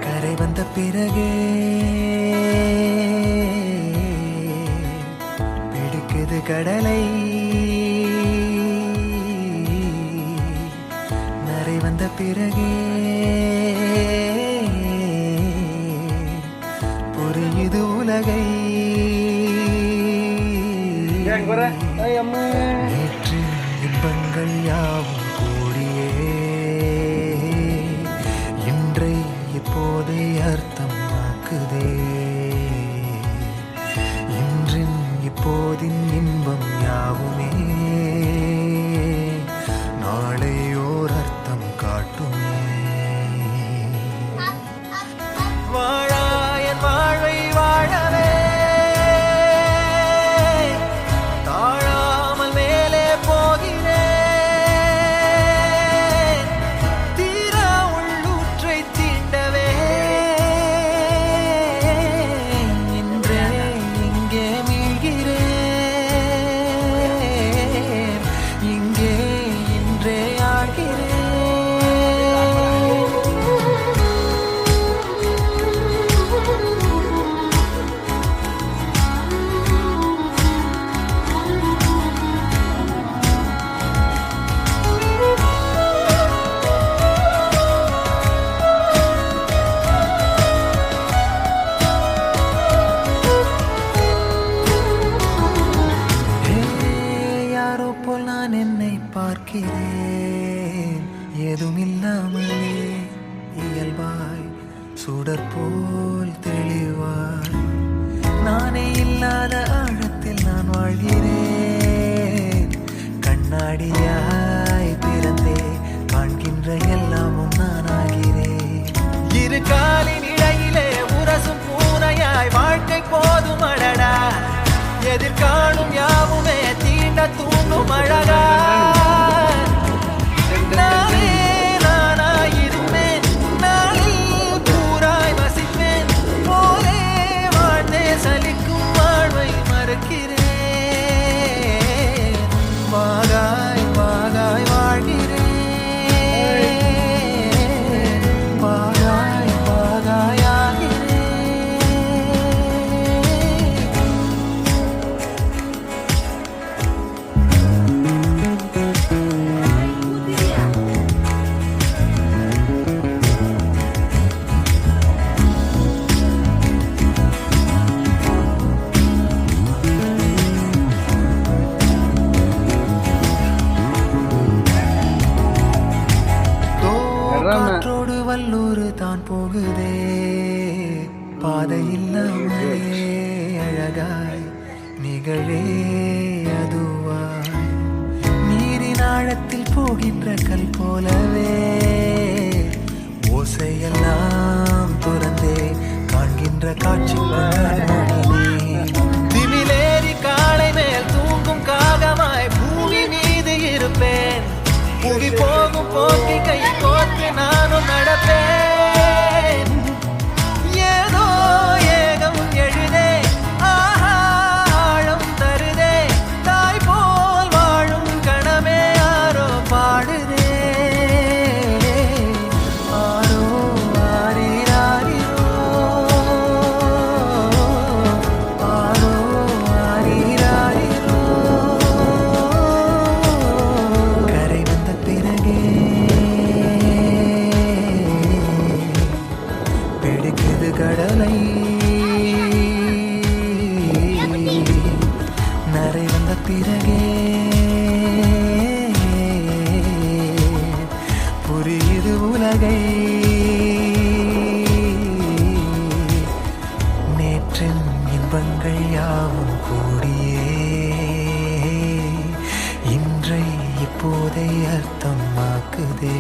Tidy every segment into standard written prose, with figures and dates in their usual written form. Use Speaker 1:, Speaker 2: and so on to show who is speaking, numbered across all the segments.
Speaker 1: கரை வந்த பிறகே பிடிக்குது கடலை, நரை வந்த பிறகே புரியுது உலகை. நேற்று இன்பங்கள் யாவும் கூடியே இன்றை இப்போதே அர்த்தம் ஆக்குதே. இன்றின் இப்போதின் இன்பம் யாவுமே நாளை ஓர் அர்த்தம் காட்டுமே. வாழாயன் வாழ்வை வாழவே தாழாமல் மேலே போகிறேன். தீரா உள்ளூற்றை தீண்டவே இன்றே இங்கே மீழ்கிறேன். இங்கே இன்றே ஆகிறேன். யாரோ போல் நான் என்னை பார்க்கிறேன், ஏதுமில்லாமலே இயல்பாய் சுடர் போல் தெளிவாய். நானே இல்லாத ஆழத்தில் நான் வாழ்கிறேன். கண்ணாடியாய் பிறந்தே காண்கின்ற எல்லாமும் நானாகிறேன். இரு காலின் இடையிலே உரசும் பூனையாய் வாழ்க்கை போதும் அடடா. எதிர்காணும் யாவுமே தீண்ட தூண்டும் அழகா. நானே நானாயிருப்பேன், நாளில் பூராய் வசிப்பேன். போலே வாழ்ந்தே சலிக்கும் வாழ்வை மறுக்கிறேன். வாகாய் வாகாய் வாழ்கிறேன். வாகாய் வாகாய் ஆகிறேன். காற்றோடு வல்லூர் தான் போகுதே, பாதை இல்லாமலே அழகாய் நிகழே அதுவாய். நீரின் ஆழத்தில் போகின்ற கல் போலவே ஓசையெல்லாம் துறந்தே காண்கின்ற காட்சி திமிலேறி காலை மேல் தூங்கும் காகமாய் பூமி மீது இருப்பேன். புவி போகும் போக்கி கை கோர்த்து நானும் நடப்பேன். ஏதோ ஏகம் எழுதே ஆஹா ஆழம் தருதே. தாய் போல் வாழும் கணமே ஆரோ பாடுதே. ஆரோ ஆரீராரிரோ ஆரோ ஆரீராரிரோ. கரை வந்த பிறகே பிடிக்குது கடலை, நரை வந்த பிறகே புரியுது உலகை. நேற்றின் இன்பங்கள் யாவும் கூடியே இன்றை இப்போதை அர்த்தம் ஆக்குதே.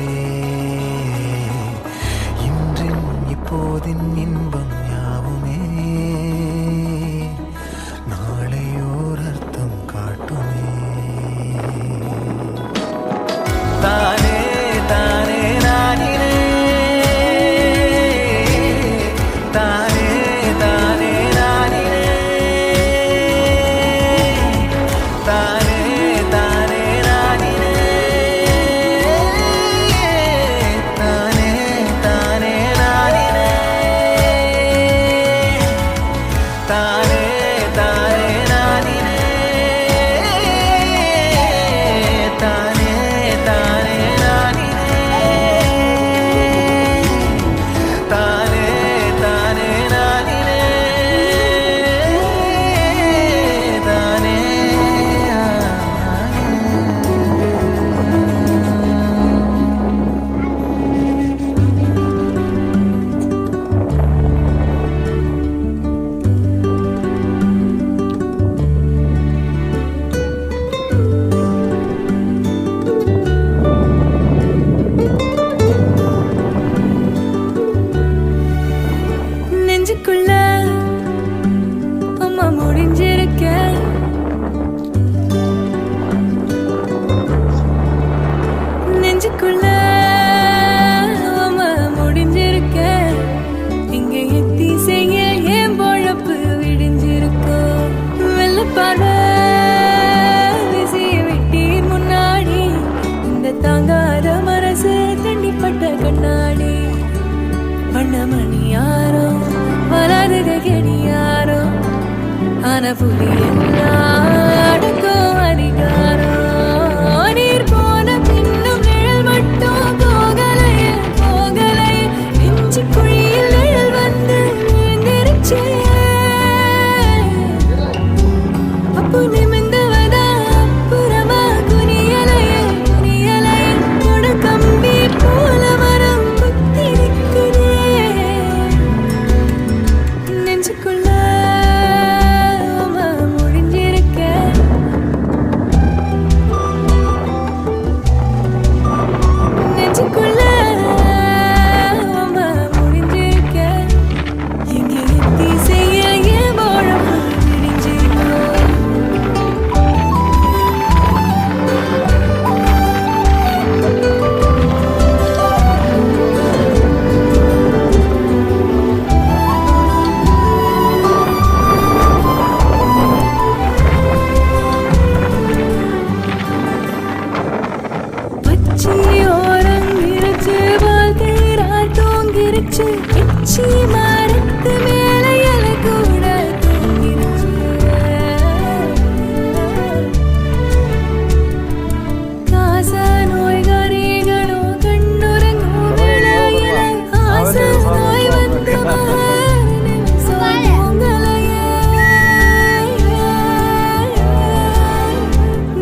Speaker 1: இன்றின் இப்போதின் இன்பம் யாவுமே நாளை ஓர் அர்த்தம் காட்டுமே. தானே தானே நானினே, தானே தானே நானினே.
Speaker 2: புலி எல்லாம் அடக்கும் அதிகாரம் நீர் போன பின்னும் நிழல் மட்டும் போகலையே போகலையே நெஞ்சு குழியில் நிழல் வந்து விழுந்திருச்சே அப்போ நிமிந்தவதா புறமா குனியலையே குனியலையே கொட கம்பி போல மரம் குத்தி நிற்குதே நெஞ்சுக்குள்ள முடிஞ்சிருக்க நெஞ்சுக்குள்ள முடிஞ்சிருக்க எங்க எத்தி செய்ய ஏன் வாழம் விடிஞ்சிருக்கோம் பச்சையோரம் இருச்சு வாழ்க்கைரா தூங்கிருச்சு எச்சி மரத்து மேல இலை கூட தூங்கிருச்சு காச நோய்காரிகளும் கண்ணுறங்கும் வேளையில ஆச நோய் வந்து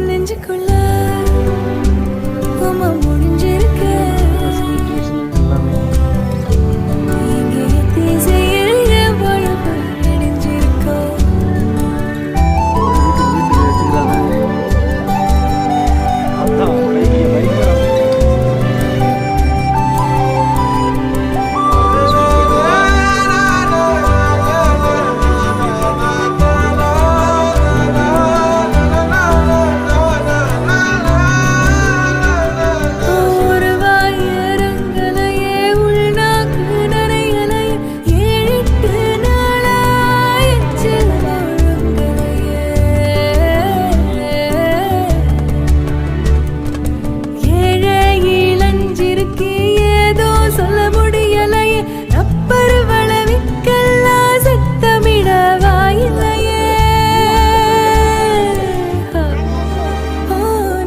Speaker 2: நெஞ்சுக்குள்ள முடிஞ்சிருக்க எங்க எத்தி செய்ய என் பொழப்பு விடிஞ்சிருக்கோம் ஒரு வாயரங்கலையே உள்நாக்கு நனையலையே ஏழெட்டு நாளாய் எச்சில் ஒழுங்கலையே ஏழை இளஞ்சிருக்கு ஏதோ சொல்ல முடியலையே ரப்பர் வளவிக்கெல்லாம் சத்தமிட வாயிலையே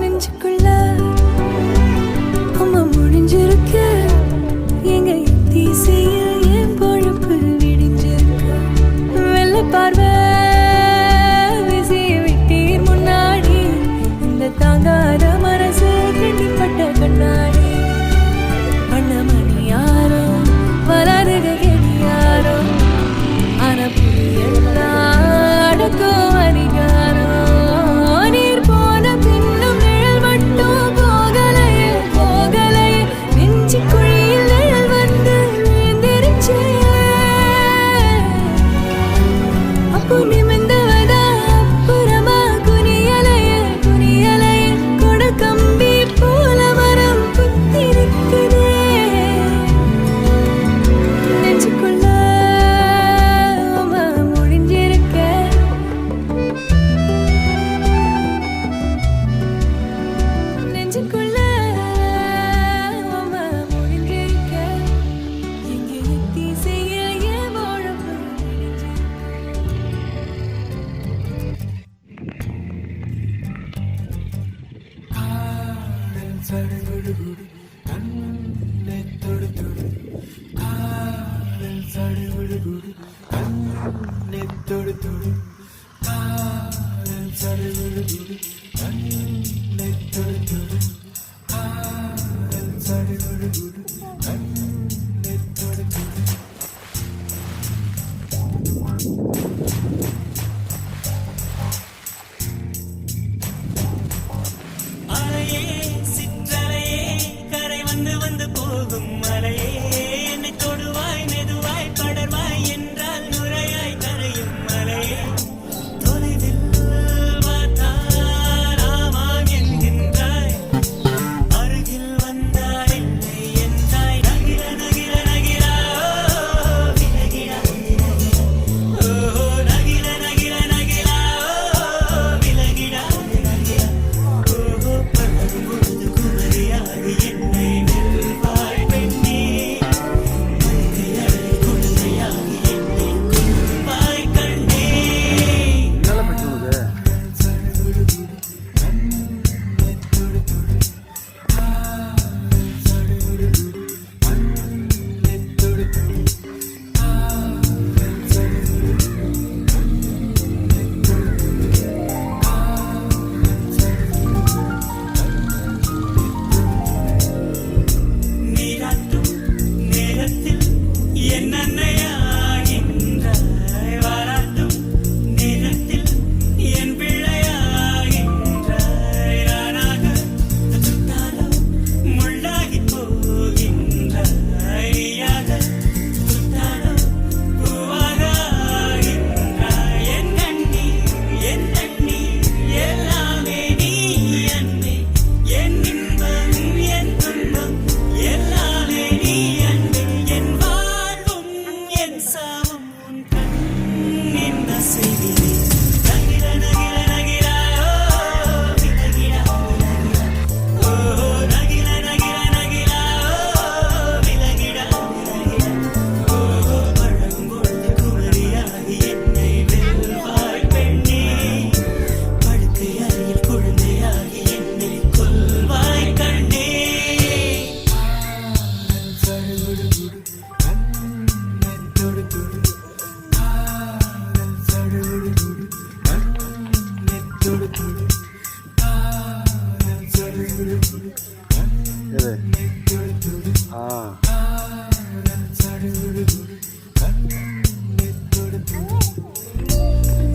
Speaker 2: நெஞ்சுக்குள்ள முடிஞ்சிருக்க எங்க எத்தி செய்ய என் பொழப்பு விடிஞ்சிருக்க வெள்ள பார்வை வீசிய விட்டீர் முன்னாடி இந்த தாங்காத மனசு கண்டிப்பட்ட கண்ணாடி பண்ணமணி யாரோ வளருக கெடியாரோ ஆனா புரியெல்லாம் அடக்கும் அதிகாரம் நீர் போன பின்னும் நிழல் மட்டும் போகலையே போகலையே நெஞ்சு குழியில் நிழல் வந்து விழுந்திருச்சே அப்போ நிமிந்தவதா புறமா குனியலையே குனியலையே கொட கம்பி போல மரம் குத்தி நிற்குதே நெஞ்சுக்குள்ள முடிஞ்சிருக்க நெஞ்சுக்குள்ள முடிஞ்சிருக்க எங்க எத்தி செய்ய என் வாழப்பு
Speaker 3: அலையே சிற்றலையே கரை வந்து வந்து போகும் மலையே என்னை தொடுவாய் மெதுவாய் படர்வாய் என்றால் நுரையாய் கரையும் மலையே தொலைவில் பார்த்தால் ஆமாம்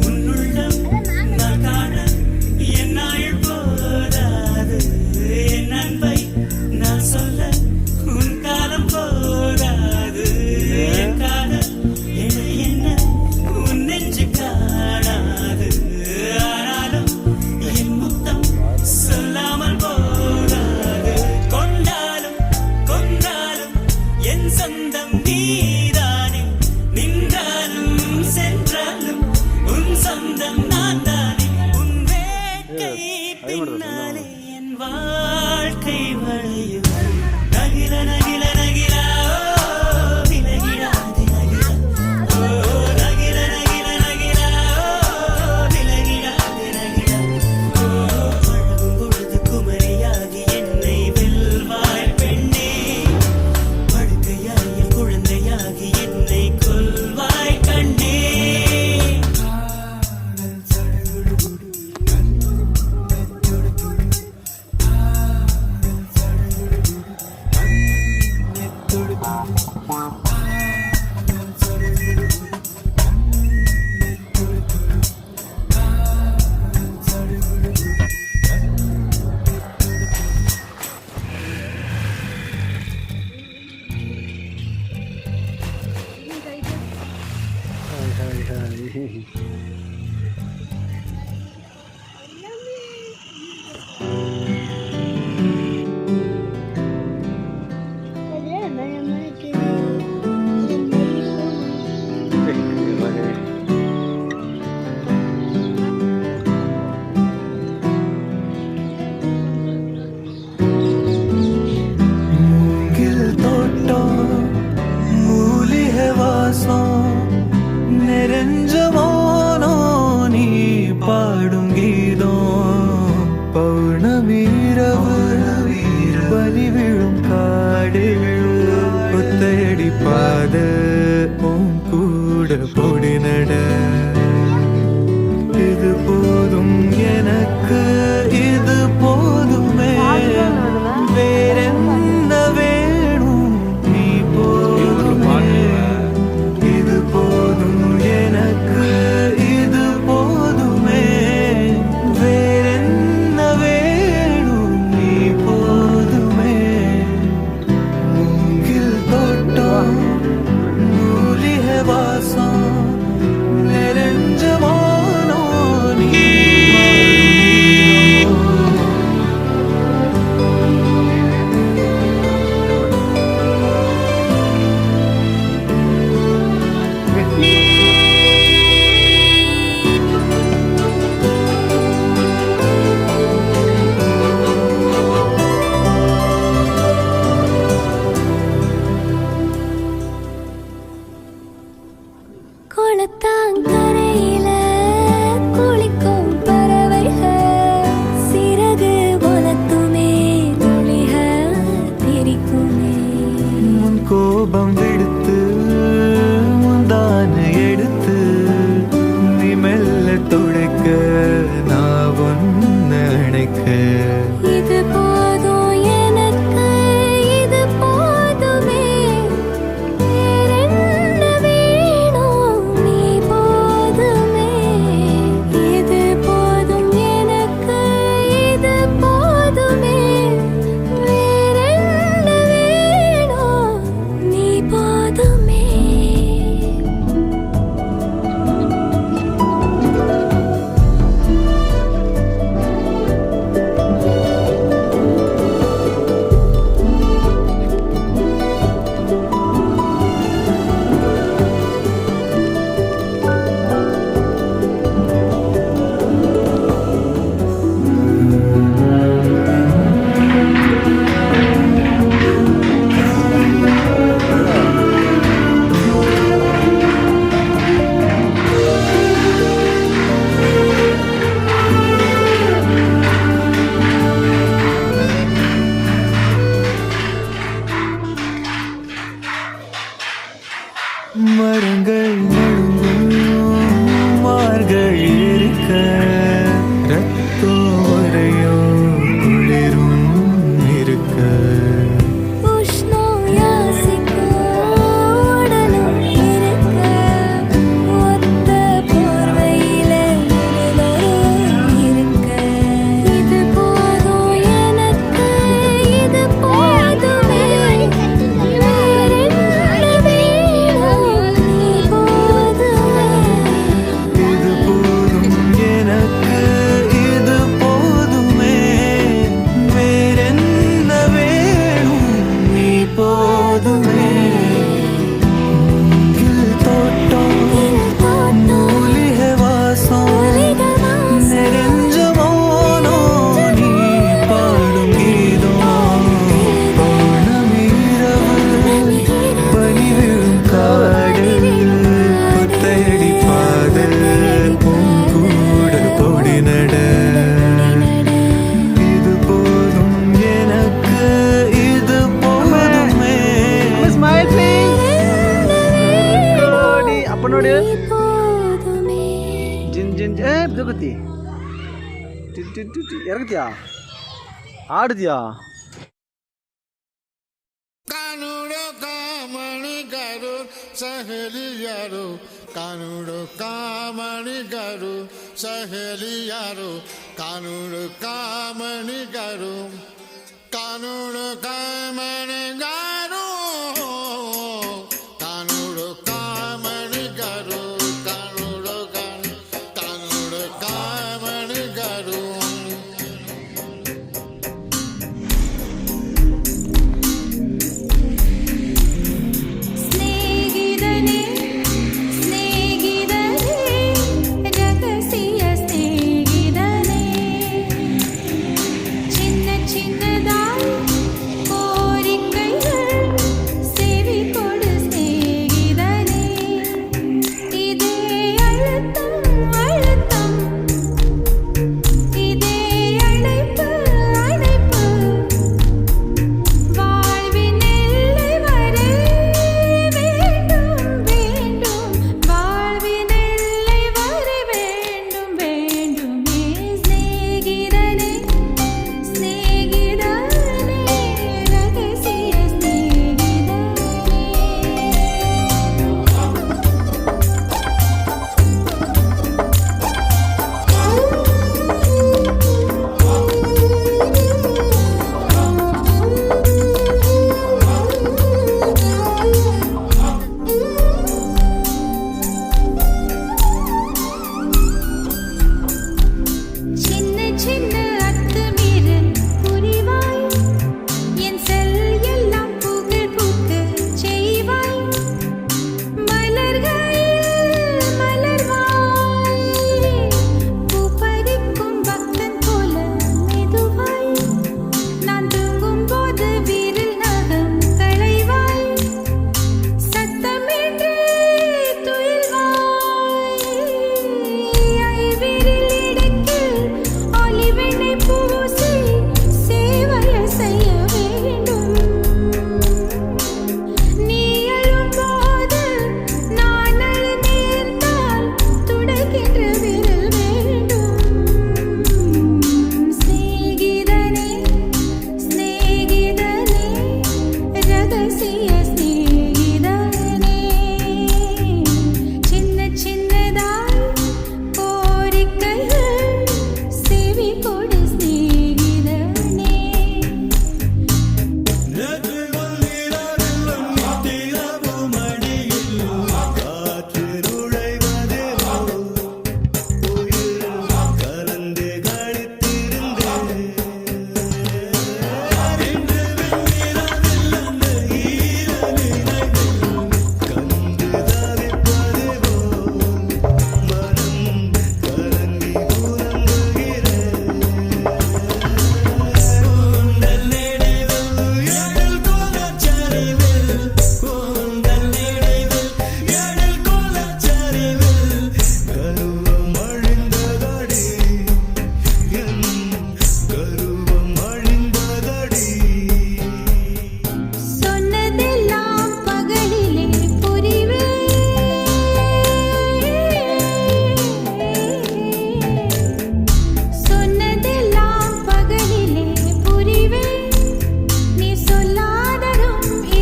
Speaker 3: உன்னுள்ளம் நான் காண என்னாள் போதாது என் அன்பை நான் சொல்ல உன் காலம் போதாது என் காதல் என என்ன உன் நெஞ்சு காணாது ஆனாலும் என் முத்தம் சொல்லாமல் போகாது கொண்டாலும் கொண்டாலும் என் சொந்தம் நீதானே நின்றாலும் சென்றாலும் உன் சொந்தம் நான் தானே உன் வேட்கை பின்னாலே என் வாழ்க்கை வளையும் நகில நகில நகிலா ஓ, விலகிடாதே நகிலா ஓ, நகில நகில நகிலா ஓ, விலகிடாதே நகிலா ஓ, பழகும் பொழுது குமரியாகி என்னை வெல்வாய் பெண்ணே படுக்கையாய் என் குழந்தையாகி என்னை கொல்வாய் கண்ணே
Speaker 1: மூங்கில் தோட்டம் மூலிகை வாசம் நிறைஞ்ச மோனோ நீ பாடும் கீதம் பௌர்ணமீரவு பலி விழும் காடு ஒத்தையடி பாத உன் கூட பொடி நட இது போதும் எனக்கு இது போதுமே வேறென்ன வேணும் நீ போதுமே இது போதும் எனக்கு இது போதுமே வேறென்ன வேணும் நீ போதுமே மூங்கில் தோட்டம் மூலிகை வாசம் நிறைஞ்ச மோனோ நீ
Speaker 2: குளத்தாங்கரையில குளிக்கும் பறவைகள் சிறகு உலக்குமே துளிக திரிக்குமே
Speaker 1: உன் கோபம் விடுத்து முந்தான எடுத்து நீ மெல்ல துடைக்க நான் ஒன்னு அணைக்க
Speaker 2: இது போதும் எனக்கு இது போதுமே வேறென்ன வேணும் நீ போதுமே இது போதும் எனக்கு இது போதுமே வேறென்ன வேணும் நீ போதுமே
Speaker 1: மரங்கள் நடுங்கும் மார்கள் இருக்க ரத்தம் வரையும் குளிரும் இருக்க
Speaker 2: உஷ்ணம் யாசிக்கும் உடலும் இருக்க
Speaker 4: பண்ணோடு
Speaker 2: நீ போதுமே
Speaker 4: ஜின் ஜின் ஏ இதுக்குத்தி இறக்குத்தியா ஆடுதியா
Speaker 5: कानूड़ो कामणी करो सहेलियारो कानूड़ो कामणी करो सहेलियारो कानूड़ो कामणी करो कानूड़ो कामणी करो